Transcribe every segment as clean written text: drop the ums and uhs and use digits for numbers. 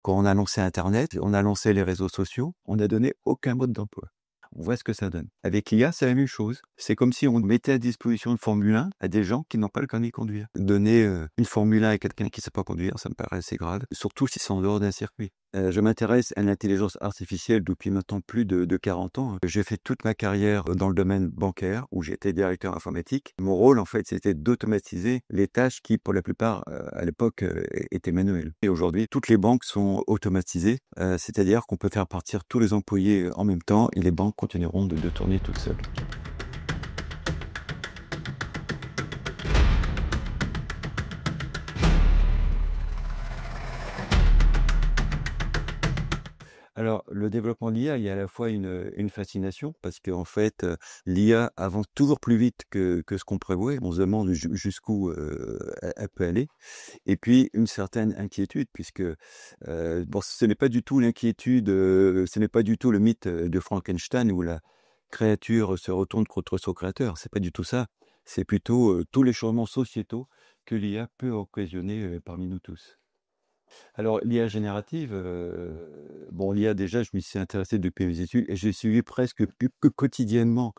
Quand on a lancé Internet, on a lancé les réseaux sociaux, on n'a donné aucun mode d'emploi. On voit ce que ça donne. Avec l'IA, c'est la même chose. C'est comme si on mettait à disposition une Formule 1 à des gens qui n'ont pas le permis de conduire. Donner une Formule 1 à quelqu'un qui ne sait pas conduire, ça me paraît assez grave, surtout si c'est en dehors d'un circuit. Je m'intéresse à l'intelligence artificielle depuis maintenant plus de 40 ans. J'ai fait toute ma carrière dans le domaine bancaire où j'étais directeur informatique. Mon rôle, en fait, c'était d'automatiser les tâches qui, pour la plupart, à l'époque, étaient manuelles. Et aujourd'hui, toutes les banques sont automatisées, c'est-à-dire qu'on peut faire partir tous les employés en même temps et les banques continueront de tourner toutes seules. Alors, le développement de l'IA, il y a à la fois une fascination parce qu'en fait, l'IA avance toujours plus vite que ce qu'on prévoit. On se demande jusqu'où elle peut aller. Et puis, une certaine inquiétude puisque, bon, ce n'est pas du tout l'inquiétude, ce n'est pas du tout le mythe de Frankenstein où la créature se retourne contre son créateur. C'est pas du tout ça. C'est plutôt tous les changements sociétaux que l'IA peut occasionner parmi nous tous. Alors, l'IA générative, bon, l'IA déjà, je m'y suis intéressé depuis mes études et j'ai suivi presque plus que quotidiennement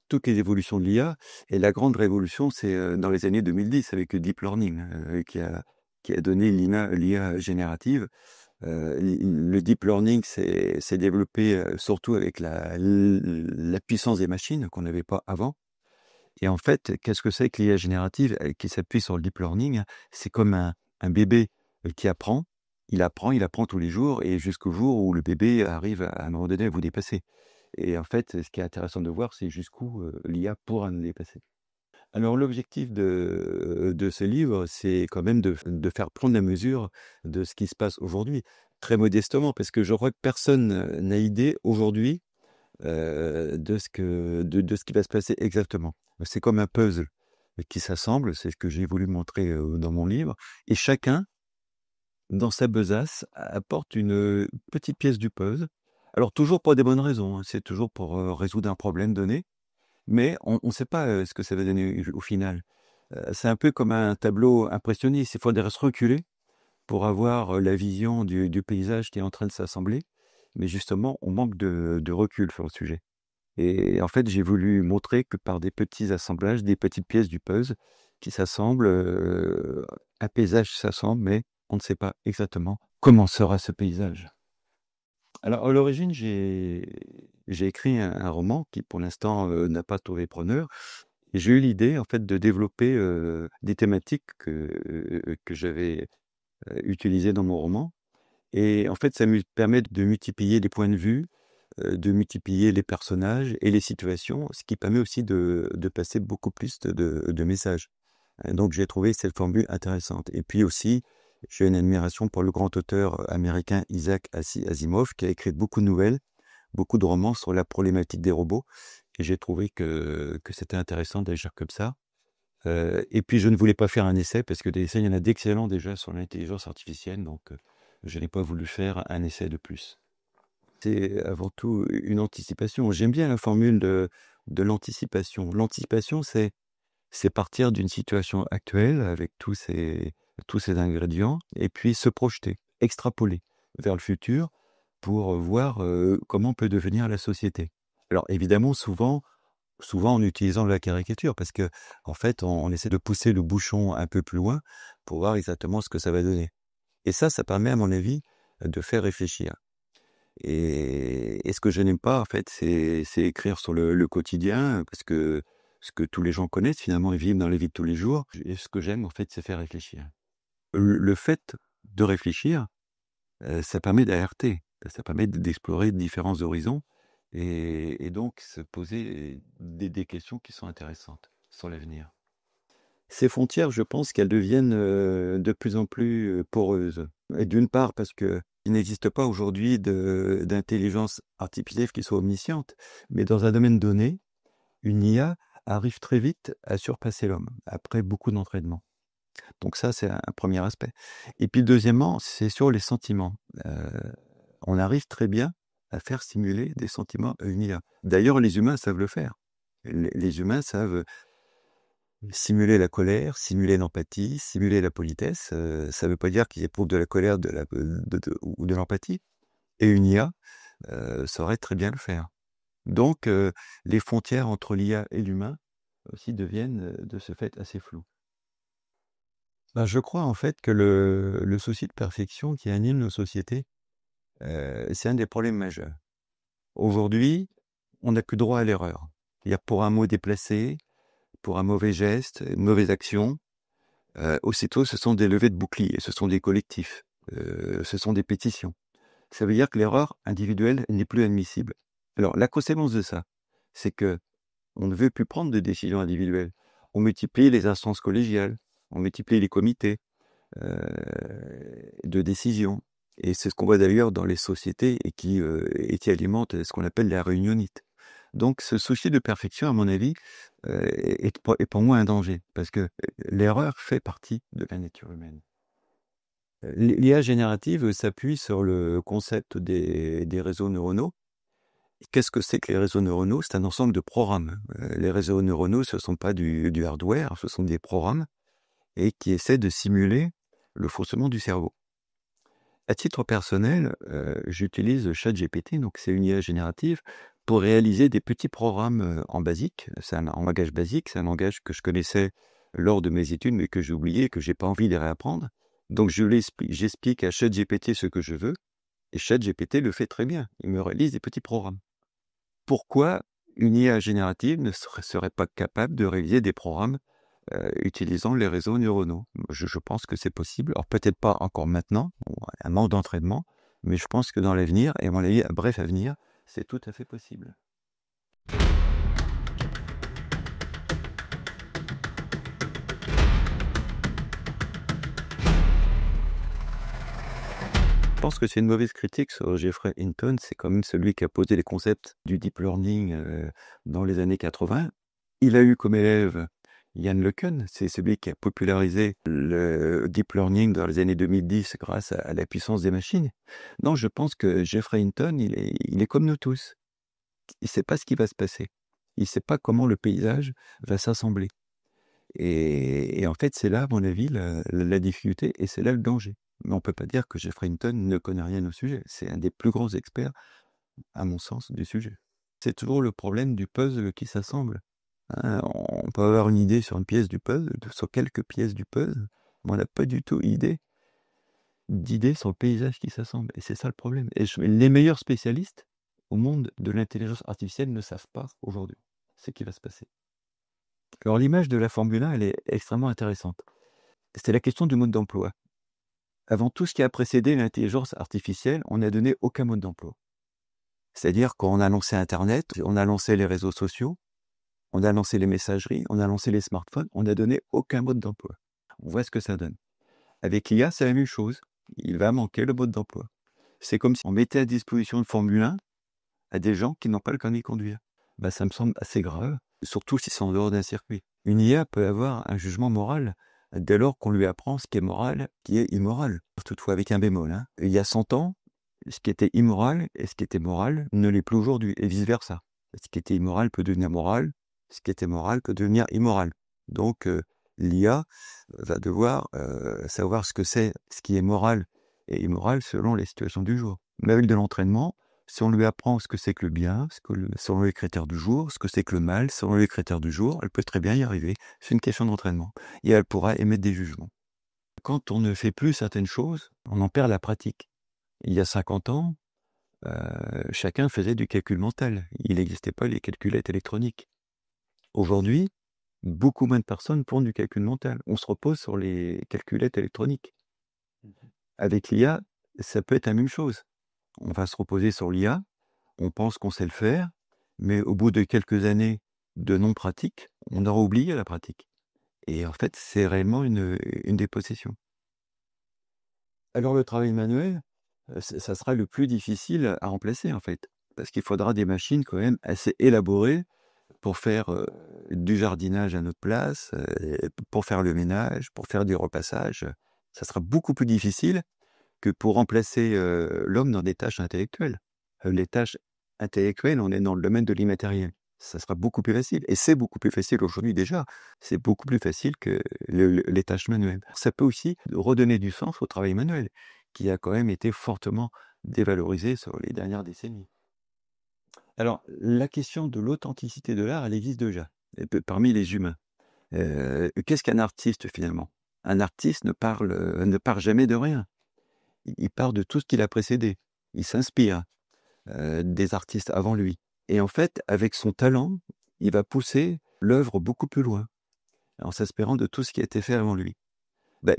toutes les évolutions de l'IA. Et la grande révolution, c'est dans les années 2010 avec le deep learning qui a donné l'IA générative. Le deep learning s'est développé surtout avec la puissance des machines qu'on n'avait pas avant. Et en fait, qu'est-ce que c'est que l'IA générative qui s'appuie sur le deep learning? C'est comme un bébé qui apprend. Il apprend tous les jours et jusqu'au jour où le bébé arrive à un moment donné à vous dépasser. Et en fait, ce qui est intéressant de voir, c'est jusqu'où l'IA pourra nous dépasser. Alors l'objectif de ce livre, c'est quand même de faire prendre la mesure de ce qui se passe aujourd'hui, très modestement, parce que je crois que personne n'a idée aujourd'hui de ce qui va se passer exactement. C'est comme un puzzle qui s'assemble, c'est ce que j'ai voulu montrer dans mon livre, et chacun, dans sa besace, apporte une petite pièce du puzzle. Alors toujours pour des bonnes raisons, hein, c'est toujours pour résoudre un problème donné, mais on ne sait pas ce que ça va donner au final. C'est un peu comme un tableau impressionniste, il faudrait se reculer pour avoir la vision du paysage qui est en train de s'assembler, mais justement, on manque de recul sur le sujet. Et en fait, j'ai voulu montrer que par des petits assemblages, des petites pièces du puzzle qui s'assemblent, un paysage s'assemble, mais on ne sait pas exactement comment sera ce paysage. Alors, à l'origine, j'ai écrit un roman qui, pour l'instant, n'a pas trouvé preneur. Et j'ai eu l'idée, en fait, de développer des thématiques que j'avais utilisées dans mon roman. Et en fait, ça me permet de multiplier les points de vue, de multiplier les personnages et les situations, ce qui permet aussi de passer beaucoup plus de messages. Donc j'ai trouvé cette formule intéressante. Et puis aussi, j'ai une admiration pour le grand auteur américain Isaac Asimov, qui a écrit beaucoup de nouvelles, beaucoup de romans sur la problématique des robots. Et j'ai trouvé que c'était intéressant d'agir comme ça. Et puis je ne voulais pas faire un essai, parce que des essais, il y en a d'excellents déjà sur l'intelligence artificielle, donc je n'ai pas voulu faire un essai de plus. C'est avant tout une anticipation. J'aime bien la formule de l'anticipation. L'anticipation, c'est partir d'une situation actuelle avec tous ces ingrédients et puis se projeter, extrapoler vers le futur pour voir comment peut devenir la société. Alors évidemment, souvent en utilisant la caricature, parce que en fait, on essaie de pousser le bouchon un peu plus loin pour voir exactement ce que ça va donner. Et ça permet, à mon avis, de faire réfléchir. Et ce que je n'aime pas, en fait, c'est écrire sur le quotidien, parce que ce que tous les gens connaissent, finalement, ils vivent dans la vie de tous les jours. Et ce que j'aime, en fait, c'est faire réfléchir. Le fait de réfléchir, ça permet d'alerter, ça permet d'explorer différents horizons et donc se poser des questions qui sont intéressantes sur l'avenir. Ces frontières, je pense qu'elles deviennent de plus en plus poreuses. Et d'une part, parce qu'il n'existe pas aujourd'hui d'intelligence artificielle qui soit omnisciente, mais dans un domaine donné, une IA arrive très vite à surpasser l'homme, après beaucoup d'entraînement. Donc ça, c'est un premier aspect. Et puis deuxièmement, c'est sur les sentiments. On arrive très bien à faire simuler des sentiments à une IA. D'ailleurs, les humains savent le faire. Les humains savent Simuler la colère, simuler l'empathie, simuler la politesse, ça veut pas dire qu'il éprouve de la colère ou de l'empathie. Et une IA saurait très bien le faire. Donc, les frontières entre l'IA et l'humain aussi deviennent de ce fait assez floues. Ben, je crois en fait que le souci de perfection qui anime nos sociétés, c'est un des problèmes majeurs. Aujourd'hui, on n'a plus droit à l'erreur. Il y a pour un mot déplacé, pour un mauvais geste, une mauvaise action, aussitôt ce sont des levées de boucliers, ce sont des collectifs, ce sont des pétitions. Ça veut dire que l'erreur individuelle n'est plus admissible. Alors la conséquence de ça, c'est que on ne veut plus prendre de décisions individuelles. On multiplie les instances collégiales, on multiplie les comités de décision. Et c'est ce qu'on voit d'ailleurs dans les sociétés et qui alimente ce qu'on appelle la réunionite. Donc ce souci de perfection, à mon avis, est pour moi un danger, parce que l'erreur fait partie de la nature humaine. L'IA générative s'appuie sur le concept des réseaux neuronaux. Qu'est-ce que c'est que les réseaux neuronaux? C'est un ensemble de programmes. Les réseaux neuronaux, ce ne sont pas du hardware, ce sont des programmes et qui essaient de simuler le fonctionnement du cerveau. À titre personnel, j'utilise ChatGPT, donc c'est une IA générative, pour réaliser des petits programmes en basique. C'est un langage basique, c'est un langage que je connaissais lors de mes études, mais que j'ai oublié, que j'ai pas envie de réapprendre. Donc j'explique à ChatGPT ce que je veux, et ChatGPT le fait très bien. Il me réalise des petits programmes. Pourquoi une IA générative ne serait pas capable de réaliser des programmes utilisant les réseaux neuronaux? Je pense que c'est possible. Alors peut-être pas encore maintenant, un manque d'entraînement, mais je pense que dans l'avenir, et à mon avis, un bref avenir, c'est tout à fait possible. Je pense que c'est une mauvaise critique sur Geoffrey Hinton. C'est quand même celui qui a posé les concepts du deep learning dans les années 80. Il a eu comme élève Yann LeCun, c'est celui qui a popularisé le deep learning dans les années 2010 grâce à la puissance des machines. Non, je pense que Geoffrey Hinton, il est comme nous tous. Il ne sait pas ce qui va se passer. Il ne sait pas comment le paysage va s'assembler. Et en fait, c'est là, à mon avis, la difficulté, et c'est là le danger. Mais on ne peut pas dire que Geoffrey Hinton ne connaît rien au sujet. C'est un des plus grands experts, à mon sens, du sujet. C'est toujours le problème du puzzle qui s'assemble. Hein, on peut avoir une idée sur une pièce du puzzle, sur quelques pièces du puzzle, mais on n'a pas du tout d'idée sur le paysage qui s'assemble. Et c'est ça le problème. Et les meilleurs spécialistes au monde de l'intelligence artificielle ne savent pas aujourd'hui ce qui va se passer. Alors l'image de la Formule 1, elle est extrêmement intéressante. C'est la question du mode d'emploi. Avant tout ce qui a précédé l'intelligence artificielle, on n'a donné aucun mode d'emploi. C'est-à-dire qu'on a lancé Internet, on a lancé les réseaux sociaux, on a lancé les messageries, on a lancé les smartphones, on n'a donné aucun mode d'emploi. On voit ce que ça donne. Avec l'IA, c'est la même chose. Il va manquer le mode d'emploi. C'est comme si on mettait à disposition une Formule 1 à des gens qui n'ont pas le permis de conduire. Ça me semble assez grave, surtout si c'est en dehors d'un circuit. Une IA peut avoir un jugement moral dès lors qu'on lui apprend ce qui est moral, qui est immoral. Toutefois, avec un bémol. Hein. Il y a 100 ans, ce qui était immoral et ce qui était moral ne l'est plus aujourd'hui, et vice-versa. Ce qui était immoral peut devenir moral, ce qui était moral peut devenir immoral. Donc, l'IA va devoir savoir ce que c'est, ce qui est moral et immoral selon les situations du jour. Mais avec de l'entraînement, si on lui apprend ce que c'est que le bien, selon les critères du jour, ce que c'est que le mal, selon les critères du jour, elle peut très bien y arriver. C'est une question d'entraînement. Et elle pourra émettre des jugements. Quand on ne fait plus certaines choses, on en perd la pratique. Il y a 50 ans, chacun faisait du calcul mental. Il n'existait pas les calculettes électroniques. Aujourd'hui, beaucoup moins de personnes font du calcul mental. On se repose sur les calculettes électroniques. Avec l'IA, ça peut être la même chose. On va se reposer sur l'IA, on pense qu'on sait le faire, mais au bout de quelques années de non-pratique, on aura oublié la pratique. Et en fait, c'est réellement une dépossession. Alors le travail manuel, ça sera le plus difficile à remplacer en fait, parce qu'il faudra des machines quand même assez élaborées pour faire du jardinage à notre place, pour faire le ménage, pour faire du repassage. Ça sera beaucoup plus difficile que pour remplacer l'homme dans des tâches intellectuelles. Les tâches intellectuelles, on est dans le domaine de l'immatériel. ça sera beaucoup plus facile. Et c'est beaucoup plus facile aujourd'hui déjà. C'est beaucoup plus facile que les tâches manuelles. Ça peut aussi redonner du sens au travail manuel, qui a quand même été fortement dévalorisé sur les dernières décennies. Alors, la question de l'authenticité de l'art, elle existe déjà, parmi les humains. Qu'est-ce qu'un artiste finalement? Un artiste ne part jamais de rien. Il part de tout ce qui l'a précédé. Il s'inspire des artistes avant lui. Et en fait, avec son talent, il va pousser l'œuvre beaucoup plus loin, en s'inspirant de tout ce qui a été fait avant lui.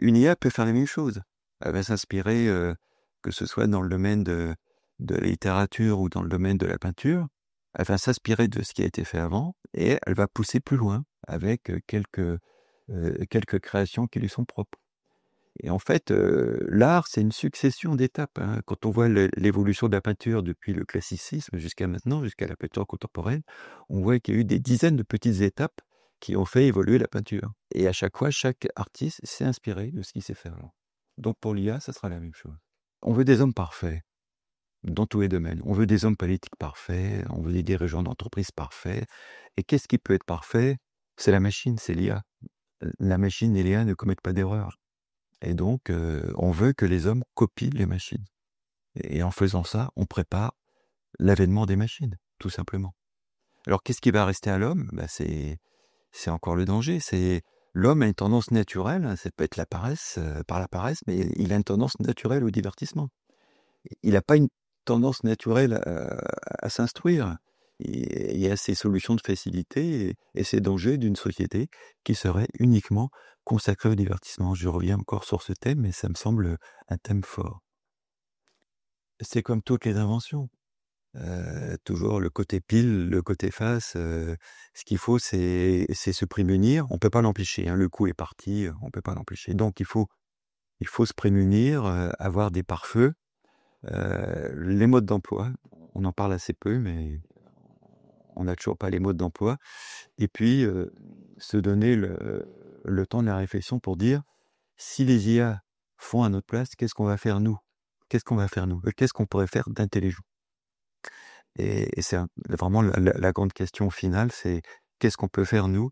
Une IA peut faire la même chose. Elle va s'inspirer, que ce soit dans le domaine de la littérature ou dans le domaine de la peinture, elle va s'inspirer de ce qui a été fait avant et elle va pousser plus loin avec quelques créations qui lui sont propres. Et en fait, l'art, c'est une succession d'étapes, hein. Quand on voit l'évolution de la peinture depuis le classicisme jusqu'à maintenant, jusqu'à la peinture contemporaine, on voit qu'il y a eu des dizaines de petites étapes qui ont fait évoluer la peinture. Et à chaque fois, chaque artiste s'est inspiré de ce qui s'est fait avant. Donc pour l'IA, ça sera la même chose. On veut des hommes parfaits dans tous les domaines. On veut des hommes politiques parfaits, on veut des dirigeants d'entreprise parfaits. Et qu'est-ce qui peut être parfait? C'est la machine, c'est l'IA. La machine et l'IA ne commettent pas d'erreur. Et donc, on veut que les hommes copient les machines. Et en faisant ça, on prépare l'avènement des machines, tout simplement. Alors, qu'est-ce qui va rester à l'homme? C'est encore le danger. L'homme a une tendance naturelle, hein, ça peut être la paresse, par la paresse, mais il a une tendance naturelle au divertissement. Il n'a pas une tendance naturelle à s'instruire. Il y a ces solutions de facilité et ces dangers d'une société qui serait uniquement consacrée au divertissement. Je reviens encore sur ce thème, mais ça me semble un thème fort. C'est comme toutes les inventions. Toujours le côté pile, le côté face. Ce qu'il faut, c'est se prémunir. On ne peut pas l'empêcher, hein. Le coup est parti, on ne peut pas l'empêcher. Donc il faut se prémunir, avoir des pare-feux. Les modes d'emploi, on en parle assez peu, mais on n'a toujours pas les modes d'emploi. Et puis, se donner le temps de la réflexion pour dire, si les IA font à notre place, qu'est-ce qu'on va faire nous? Qu'est-ce qu'on va faire nous? Qu'est-ce qu'on pourrait faire d'intelligent? Et c'est vraiment la grande question finale, c'est qu'est-ce qu'on peut faire nous,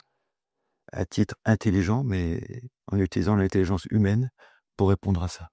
à titre intelligent, mais en utilisant l'intelligence humaine pour répondre à ça?